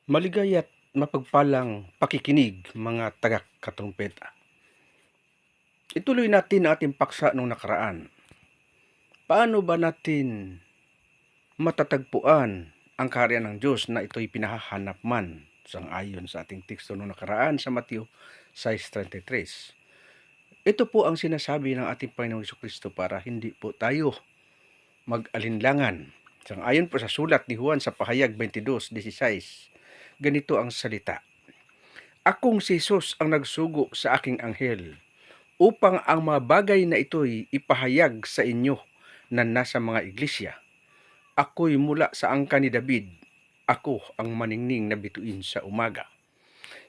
Maligaya't mapagpalang pakikinig mga taga-katrumpeta. Ituloy natin ang ating paksa nung nakaraan. Paano ba natin matatagpuan ang kaharian ng Diyos na ito'y pinahahanap man sang-ayon sa ating teksto nung nakaraan sa Mateo 6:33. Ito po ang sinasabi ng ating Panginoong Jesucristo para hindi po tayo mag-alinlangan. Sang-ayon po sa sulat ni Juan sa Pahayag 22:16. Ganito ang salita. Akong si Jesus ang nagsugo sa aking anghel upang ang mga bagay na ito'y ipahayag sa inyo na nasa mga iglesia. Ako'y mula sa angka ni David. Ako ang maningning na bituin sa umaga.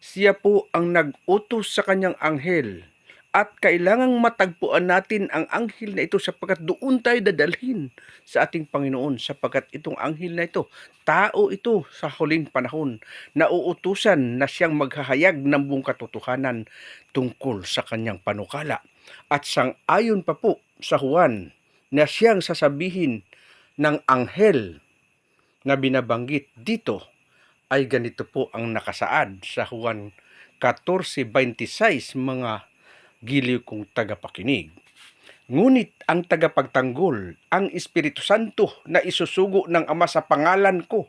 Siya po ang nag-utos sa kanyang anghel at kailangang matagpuan natin ang anghel na ito sapagkat doon tayo dadalhin sa ating Panginoon sapagkat itong anghel na ito, tao ito sa huling panahon na uutusan na siyang maghahayag ng buong katotohanan tungkol sa kanyang panukala. At sang-ayon pa po sa Juan na siyang sasabihin ng anghel na binabanggit dito ay ganito po ang nakasaad sa Juan 14:26 mga giliw kong tagapakinig. Ngunit ang tagapagtanggol, ang Espiritu Santo na isusugo ng Ama sa pangalan ko,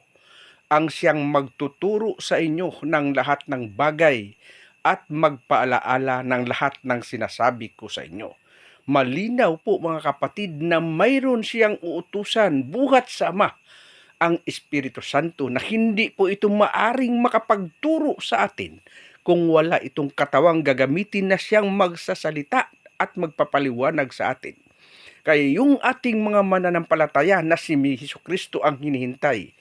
ang siyang magtuturo sa inyo ng lahat ng bagay at magpaalaala ng lahat ng sinasabi ko sa inyo. Malinaw po mga kapatid na mayroon siyang uutusan buhat sa Ama, ang Espiritu Santo, na hindi po ito maaring makapagturo sa atin kung wala itong katawang gagamitin na siyang magsasalita at magpapaliwanag sa atin. Kaya yung ating mga mananampalataya na si Jesucristo ang hinihintay,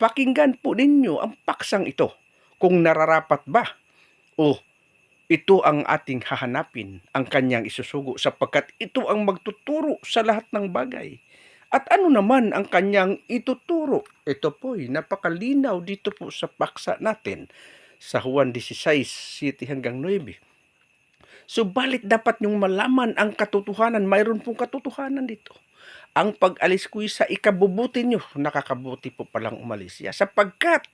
pakinggan po ninyo ang paksang ito kung nararapat ba o ito ang ating hahanapin, ang kanyang isusugo sapagkat ito ang magtuturo sa lahat ng bagay. At ano naman ang kanyang ituturo? Ito po'y napakalinaw dito po sa paksa natin sa Juan 16:7-9. Subalit dapat niyong malaman ang katotohanan. Mayroon pong katotohanan dito. Ang pag-alis ko'y sa ikabubuti niyo, nakakabuti po palang umalis siya sapagkat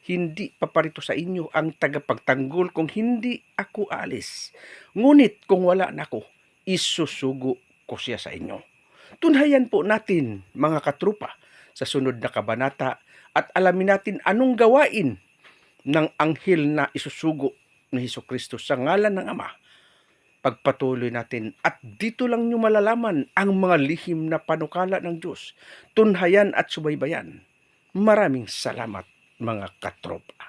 hindi paparito sa inyo ang tagapagtanggol kung hindi ako alis. Ngunit kung wala na ako, isusugo ko siya sa inyo. Tunhayan po natin mga katrupa sa sunod na kabanata at alamin natin anong gawain ng anghel na isusugo ni Jesucristo sa ngalan ng Ama. Pagpatuloy natin at dito lang nyo malalaman ang mga lihim na panukala ng Diyos. Tunhayan at subaybayan. Maraming salamat mga katropa.